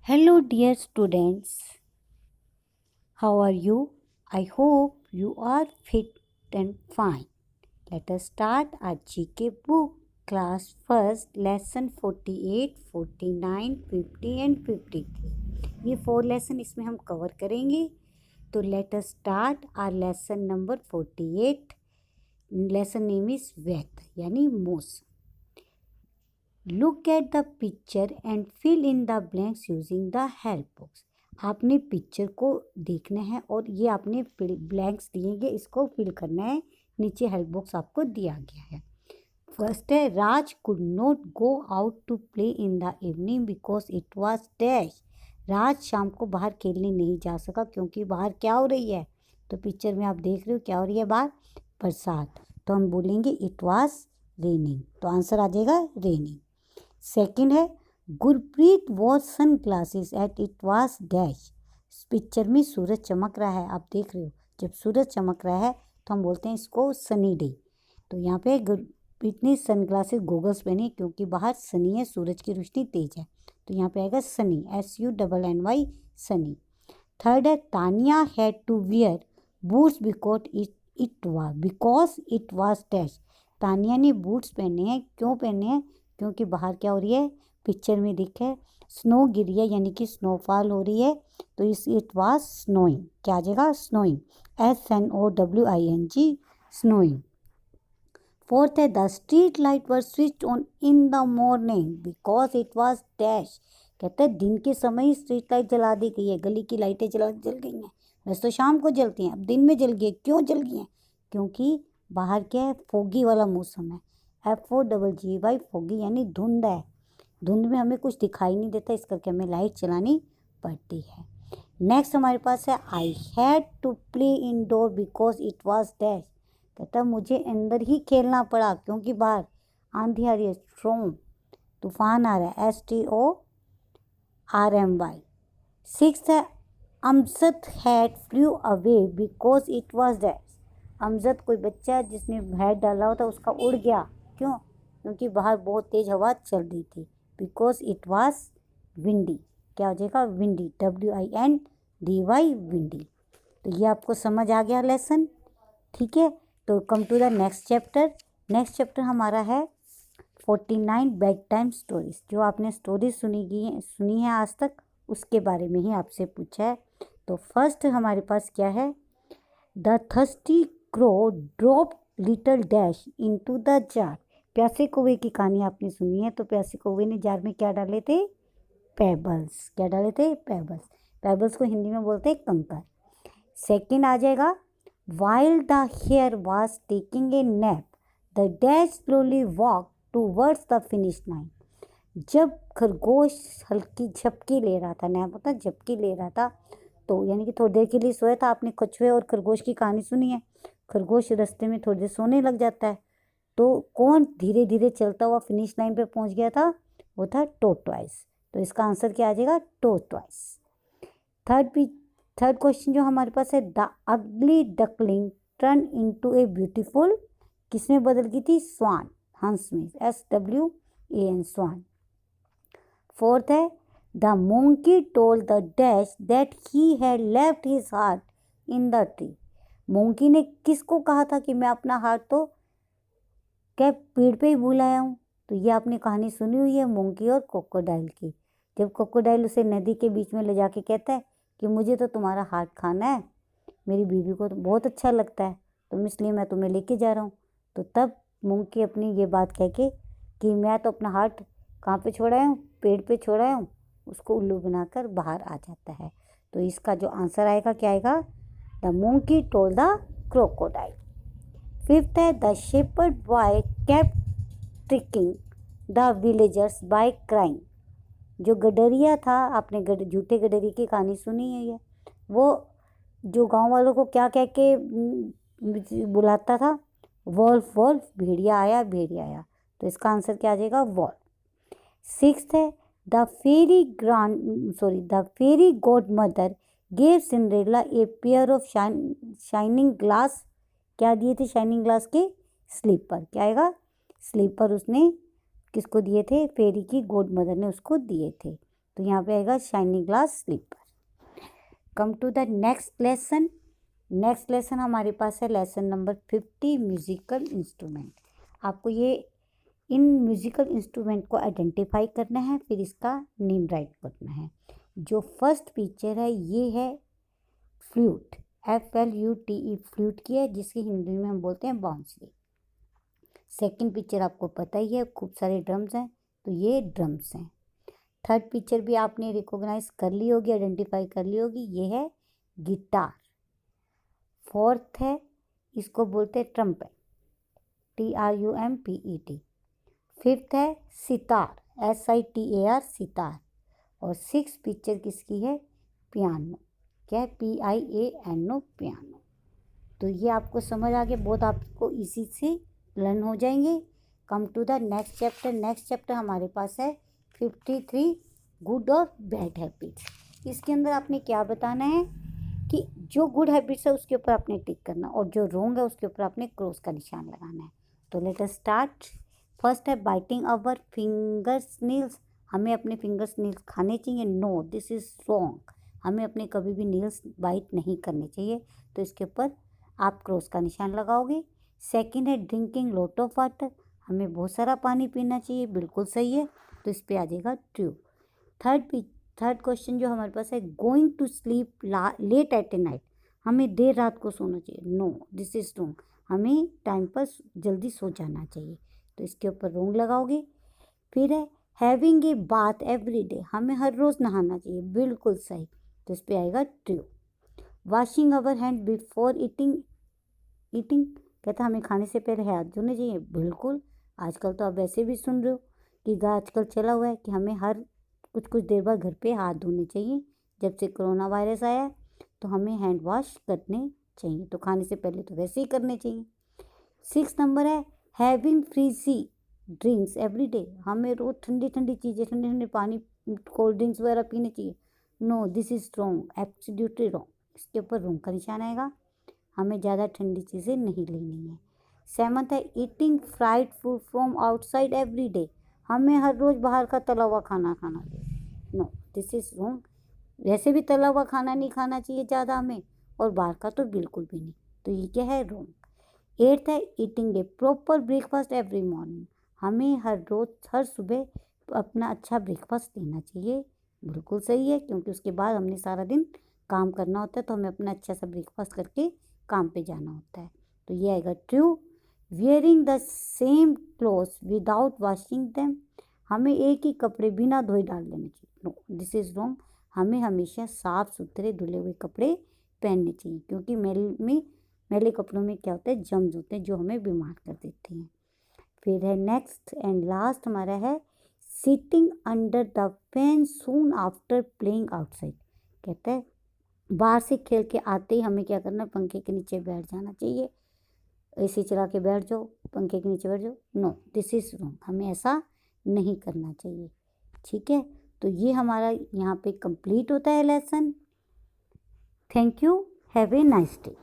Hello, dear students. How are you? I hope you are fit and fine. Let us start our GK book, class first, lesson 48, 49, 50 and 53. ये 4 lesson इसमें हम cover करेंगे. तो let us start our lesson number 48. Lesson name is weather यानी मौसम. Look at the picture and fill in the blanks using the help box. आपने picture को देखना है और ये आपने ब्लैंक्स दिए, इसको फिल करना है. नीचे हेल्प बॉक्स आपको दिया गया है. फर्स्ट है, Raj could not go out to play in the evening because it was dash. Raj शाम को बाहर खेलने नहीं जा सका क्योंकि बाहर क्या हो रही है. तो पिक्चर में आप देख रहे हो क्या हो रही है बाहर, बरसात. तो हम बोलेंगे इट वाज रेनिंग. तो आंसर आ जाएगा रेनिंग. सेकेंड है, Gurpreet was sunglasses at it was dash. Picture में सूरज चमक रहा है, आप देख रहे हो. जब सूरज चमक रहा है तो हम बोलते हैं इसको सनी डे. तो यहाँ पे गुरप्रीत ने सन ग्लासेस गोगल्स पहने क्योंकि बाहर सनी है, सूरज की रोशनी तेज है. तो यहाँ पे आएगा सनी, SUNNY सनी. थर्ड है, Tania had to wear boots because it was dash. तानिया ने बूट्स पहने हैं, क्यों पहने हैं, क्योंकि बाहर क्या हो रही है, पिक्चर में दिखे स्नो गिरी है यानी कि स्नोफॉल हो रही है. तो इट वाज स्नोइंग. क्या आ जाएगा, स्नोइंग, SNOWING, स्नोइंग. फोर्थ है, the street light were switched on in the morning because it was dash. कहते हैं दिन के समय स्ट्रीट लाइट जला दी गई है, गली की लाइटें जल गई हैं. वैसे तो शाम को जलती हैं, अब दिन में जल गई. क्यों जल गई हैं, क्योंकि बाहर क्या है, फोगी वाला मौसम है. FOGGY, फोगी यानी धुंध है. धुंध में हमें कुछ दिखाई नहीं देता, इस करके हमें लाइट चलानी पड़ती है. नेक्स्ट हमारे पास है, I had to play indoor because it was dash. कहता मुझे अंदर ही खेलना पड़ा क्योंकि बाहर आंधी आ रही है, स्ट्रॉम, तूफान आ रहा है, STORMY. सिक्स्थ है, Amjad had flu away because it was dash. Amjad कोई बच्चा जिसने हैड डाला होता उसका उड़ गया, क्यों, क्योंकि बाहर बहुत तेज हवा चल रही थी. Because it was windy. क्या हो जाएगा, विंडी, WINDY, विंडी. तो ये आपको समझ आ गया लेसन, ठीक है. तो come to the next chapter. Next chapter हमारा है 49 बेड टाइम स्टोरीज. जो आपने स्टोरी सुनी है आज तक, उसके बारे में ही आपसे पूछा है. तो फर्स्ट हमारे पास क्या है, the thirsty crow drop little dash into the jar. प्यासे कौवे की कहानी आपने सुनी है. तो प्यासे कौवे ने जार में क्या डाले थे, पेबल्स. क्या डाले थे, पेबल्स. पेबल्स को हिंदी में बोलते हैं कंकर. सेकंड आ जाएगा, while the hare was taking a nap the dash slowly walk towards the finish line. जब खरगोश हल्की झपकी ले रहा था, नैप होता झपकी ले रहा था, तो यानी कि थोड़ी देर के लिए सोया था. आपने कछुए और खरगोश की कहानी सुनी है. खरगोश रास्ते में थोड़ी देर सोने लग जाता है, तो कौन धीरे धीरे चलता हुआ फिनिश लाइन पे पहुंच गया था, वो था टोर्टॉइस. तो इसका आंसर क्या आ जाएगा, टोर्टॉइस. थर्ड क्वेश्चन जो हमारे पास है, the ugly duckling turn into a beautiful. किसमें बदल गई थी, स्वान, हंस में, SWAN, स्वान. फोर्थ है, the monkey told the dash that he had left his heart in the tree. Monkey ने किसको कहा था कि मैं अपना हार्ट तो क्या पेड़ पे ही भूल आया हूँ. तो ये आपने कहानी सुनी हुई है मोंकी और क्रोकोडाइल की. जब क्रोकोडाइल उसे नदी के बीच में ले जाके कहता है कि मुझे तो तुम्हारा हार्ट खाना है, मेरी बीवी को तो बहुत अच्छा लगता है, तो इसलिए मैं तुम्हें लेके जा रहा हूँ. तो तब मोंकी अपनी ये बात कह के कि मैं तो अपना हार्ट कहाँ पे छोड़ा हूँ, पेड़ पे छोड़ा हूँ, उसको उल्लू बनाकर बाहर आ जाता है. तो इसका जो आंसर आएगा क्या आएगा, the monkey told the crocodile. Fifth है, the shepherd boy kept tricking the villagers by crying. जो गडरिया था, आपने झूठे गडरिये की कहानी सुनी है ये, वो जो गांव वालों को क्या कह के बुलाता था, वॉल्फ वॉल्फ, भेड़िया आया भेड़िया आया. तो इसका आंसर क्या आ जाएगा, वॉल्फ. सिक्स्थ है, the fairy godmother gave Cinderella a pair of shining glass. क्या दिए थे, शाइनिंग ग्लास के स्लीपर. क्या आएगा, स्लीपर उसने किसको दिए थे, फेरी की गॉड मदर ने उसको दिए थे. तो यहाँ पे आएगा shining glass slipper. Come to the next lesson. Next lesson हमारे पास है लेसन नंबर 50 म्यूजिकल इंस्ट्रूमेंट। आपको ये इन म्यूजिकल इंस्ट्रूमेंट को आइडेंटिफाई करना है, फिर इसका नेम राइट करना है। जो फर्स्ट पिक्चर है ये है फ्लूट, FLUTE फ्लूट की है, जिसकी हिंदी में हम बोलते हैं बांसुरी। सेकंड पिक्चर आपको पता ही है, खूब सारे ड्रम्स हैं, तो ये ड्रम्स हैं। थर्ड पिक्चर भी आपने रिकॉग्नाइज कर ली होगी, आइडेंटिफाई कर ली होगी, ये है गिटार। फोर्थ है, इसको बोलते हैं ट्रम्पेट, TRUMPET। फिफ्थ है सितार, SITAR सितार। और सिक्स पिक्चर किसकी है? पियानो। क्या है? PIANO piano. तो ये आपको समझ आ गया, बहुत आपको इसी से लर्न हो जाएंगे। Come to the next chapter. Next chapter हमारे पास है 53 गुड और बैड हैबिट्स। इसके अंदर आपने क्या बताना है कि जो गुड हैबिट्स है उसके ऊपर आपने टिक करना, और जो रॉन्ग है उसके ऊपर आपने क्रॉस का निशान लगाना है। तो लेट अस स्टार्ट। फर्स्ट है बाइटिंग अवर फिंगर्स नील्स। हमें अपने फिंगर्स नील्स खाने चाहिए? No, this is wrong. हमें अपने कभी भी नील्स बाइट नहीं करने चाहिए, तो इसके ऊपर आप क्रॉस का निशान लगाओगे। सेकंड है ड्रिंकिंग लॉट ऑफ वाटर। हमें बहुत सारा पानी पीना चाहिए, बिल्कुल सही है, तो इस पे आ जाएगा ट्रू। थर्ड क्वेश्चन जो हमारे पास है, going to sleep late at a night. हमें देर रात को सोना चाहिए? No, this is wrong. हमें टाइम पर जल्दी सो जाना चाहिए, तो इसके ऊपर रॉन्ग लगाओगे। फिर है having a bath every day. हमें हर रोज़ नहाना चाहिए, बिल्कुल सही, तो इस पे आएगा ट्रू। वॉशिंग अवर हैंड बिफोर ईटिंग कहता हमें खाने से पहले हाथ धोने चाहिए, बिल्कुल। आजकल तो आप वैसे भी सुन रहे हो कि आजकल चला हुआ है कि हमें हर कुछ देर बाद घर पे हाथ धोने चाहिए। जब से कोरोना वायरस आया है तो हमें हैंड वॉश करने चाहिए, तो खाने से पहले तो वैसे ही करने चाहिए। 6 नंबर है having frizzy drinks every day. हमें रोज़ ठंडी ठंडी चीज़ें, ठंडे ठंडे पानी, कोल्ड ड्रिंक्स वगैरह पीने चाहिए। No, this is wrong, absolutely wrong. इसके ऊपर रॉन्ग का निशान आएगा। हमें ज़्यादा ठंडी चीज़ें नहीं लेनी है। 7th है eating fried food from outside every day. हमें हर रोज़ बाहर का तला हुआ खाना खाना चाहिए। No, this is wrong. वैसे भी तला हुआ खाना नहीं खाना चाहिए ज़्यादा हमें, और बाहर का तो बिल्कुल भी नहीं, तो ये क्या है? रॉन्ग। 8th है ईटिंग ए प्रॉपर ब्रेकफास्ट एवरी मॉर्निंग। हमें हर रोज़ हर सुबह अपना अच्छा ब्रेकफास्ट लेना चाहिए, बिल्कुल सही है, क्योंकि उसके बाद हमने सारा दिन काम करना होता है, तो हमें अपना अच्छा सा ब्रेकफास्ट करके काम पे जाना होता है, तो ये आएगा true. Wearing the same clothes without washing them. हमें एक ही कपड़े बिना धोए डाल देने चाहिए। No, this is wrong. हमें हमेशा साफ़ सुथरे धुले हुए कपड़े पहनने चाहिए, क्योंकि मैले कपड़ों में क्या होता है? जम्स होते हैं जो हमें बीमार कर देते हैं। फिर है नेक्स्ट एंड लास्ट हमारा है sitting under the fan soon after playing outside. कहता है बाहर से खेल के आते ही हमें क्या करना? पंखे के नीचे बैठ जाना चाहिए। AC चला के बैठ जाओ, पंखे के नीचे बैठ जाओ। No, this is wrong. हमें ऐसा नहीं करना चाहिए, ठीक है। तो ये हमारा यहाँ पे कंप्लीट होता है lesson. Thank you, have a nice day.